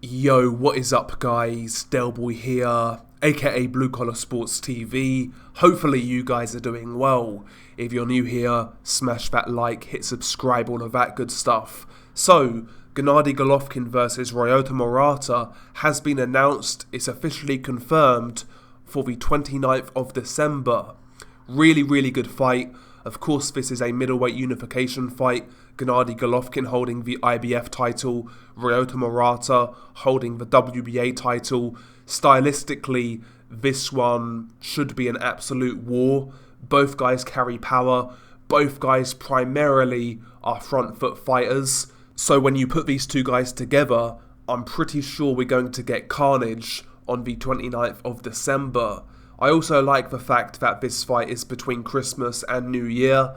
Yo, what is up guys? Delboy here, aka Blue Collar Sports TV. Hopefully you guys are doing well. If you're new here, smash that like, hit subscribe, all of that good stuff. So, Gennady Golovkin versus Ryota Murata has been announced. It's officially confirmed for the 29th of December. Really good fight. Of course, this is a middleweight unification fight. Gennady Golovkin holding the IBF title, Ryota Murata holding the WBA title. Stylistically, this one should be an absolute war. Both guys carry power. Both guys primarily are front foot fighters. So when you put these two guys together, I'm pretty sure we're going to get carnage on the 29th of December. I also like the fact that this fight is between Christmas and New Year.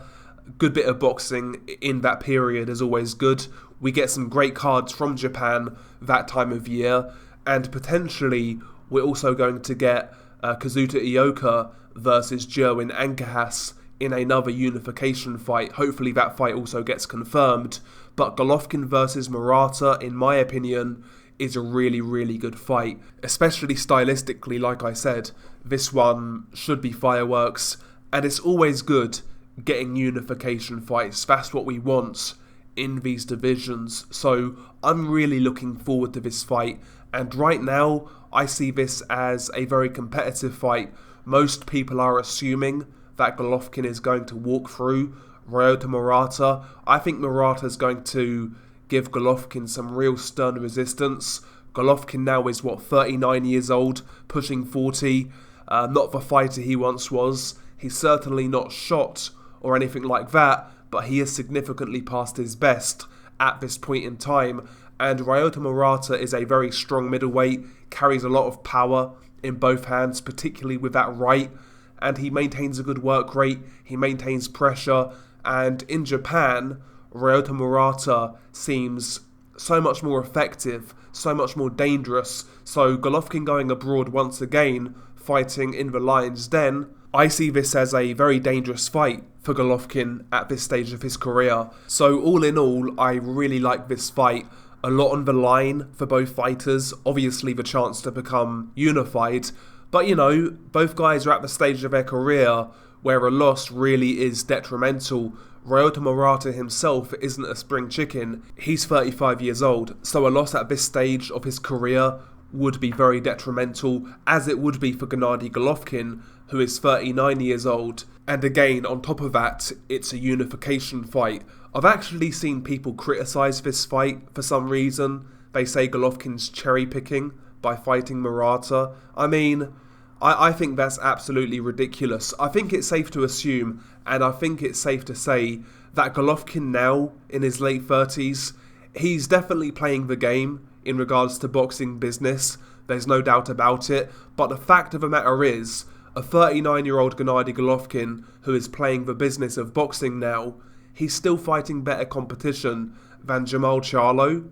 Good bit of boxing in that period is always good. We get some great cards from Japan that time of year, and potentially we're also going to get Kazuta Ioka versus Jerwin Ancajas in another unification fight. Hopefully that fight also gets confirmed. But Golovkin versus Murata, in my opinion, is a really good fight, especially stylistically. Like I said, this one should be fireworks, and it's always good getting unification fights. That's what we want in these divisions, so I'm really looking forward to this fight, and right now I see this as a very competitive fight. Most people are assuming that Golovkin is going to walk through Ryota Murata. I think Murata's going to give Golovkin some real stern resistance. Golovkin now is 39 years old, pushing 40. Not the fighter he once was. He's certainly not shot or anything like that, but he is significantly past his best at this point in time. And Ryota Murata is a very strong middleweight, carries a lot of power in both hands, particularly with that right, and he maintains a good work rate, he maintains pressure, and in Japan, Ryota Murata seems so much more effective, so much more dangerous. So Golovkin going abroad once again, fighting in the Lion's Den, I see this as a very dangerous fight for Golovkin at this stage of his career. So all in all, I really like this fight. A lot on the line for both fighters. Obviously the chance to become unified. But you know, both guys are at the stage of their career where a loss really is detrimental. Ryota Murata himself isn't a spring chicken. He's 35 years old, so a loss at this stage of his career would be very detrimental, as it would be for Gennady Golovkin, who is 39 years old. And again, on top of that, it's a unification fight. I've actually seen people criticise this fight for some reason. They say Golovkin's cherry-picking by fighting Murata. I mean, I think that's absolutely ridiculous. I think it's safe to assume, and I think it's safe to say, that Golovkin now, in his late 30s, he's definitely playing the game in regards to boxing business. There's no doubt about it. But the fact of the matter is, a 39-year-old Gennady Golovkin, who is playing the business of boxing now, he's still fighting better competition than Jermall Charlo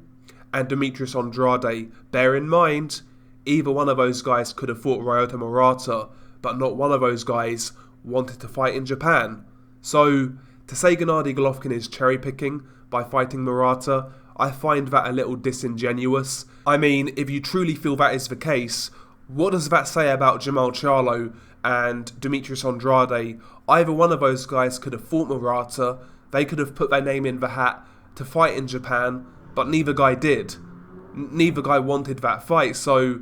and Demetrius Andrade. Bear in mind, either one of those guys could have fought Ryota Murata, but not one of those guys wanted to fight in Japan. So, to say Gennady Golovkin is cherry-picking by fighting Murata, I find that a little disingenuous. I mean, if you truly feel that is the case, what does that say about Jermall Charlo and Demetrius Andrade? Either one of those guys could have fought Murata, they could have put their name in the hat to fight in Japan, but neither guy did. Neither guy wanted that fight, so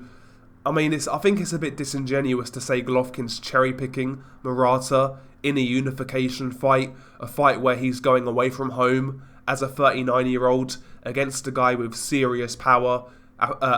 I mean, I think it's a bit disingenuous to say Golovkin's cherry-picking Murata in a unification fight, a fight where he's going away from home as a 39-year-old against a guy with serious power,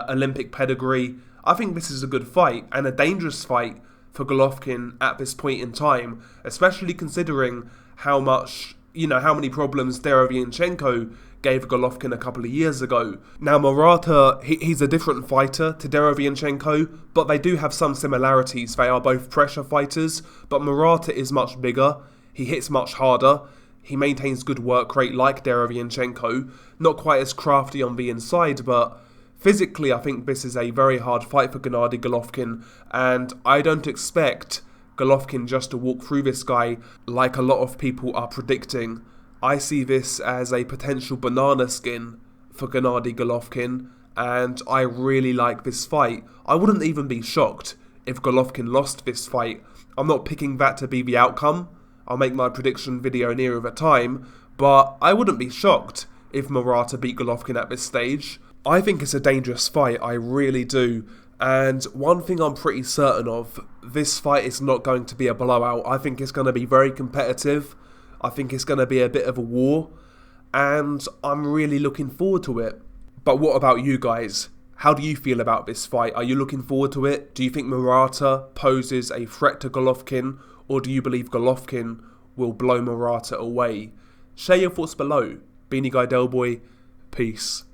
Olympic pedigree. I think this is a good fight and a dangerous fight for Golovkin at this point in time, especially considering how many problems Derevyanchenko gave Golovkin a couple of years ago. Now Murata, he's a different fighter to Derevyanchenko, but they do have some similarities. They are both pressure fighters, but Murata is much bigger, he hits much harder, he maintains good work rate like Derevyanchenko, not quite as crafty on the inside, but physically I think this is a very hard fight for Gennady Golovkin, and I don't expect Golovkin just to walk through this guy like a lot of people are predicting. I see this as a potential banana skin for Gennady Golovkin, and I really like this fight. I wouldn't even be shocked if Golovkin lost this fight. I'm not picking that to be the outcome. I'll make my prediction video nearer the time, but I wouldn't be shocked if Murata beat Golovkin at this stage. I think it's a dangerous fight, I really do. And one thing I'm pretty certain of, this fight is not going to be a blowout. I think it's going to be very competitive. I think it's going to be a bit of a war. And I'm really looking forward to it. But what about you guys? How do you feel about this fight? Are you looking forward to it? Do you think Murata poses a threat to Golovkin? Or do you believe Golovkin will blow Murata away? Share your thoughts below. Beanie Guy Delboy, peace.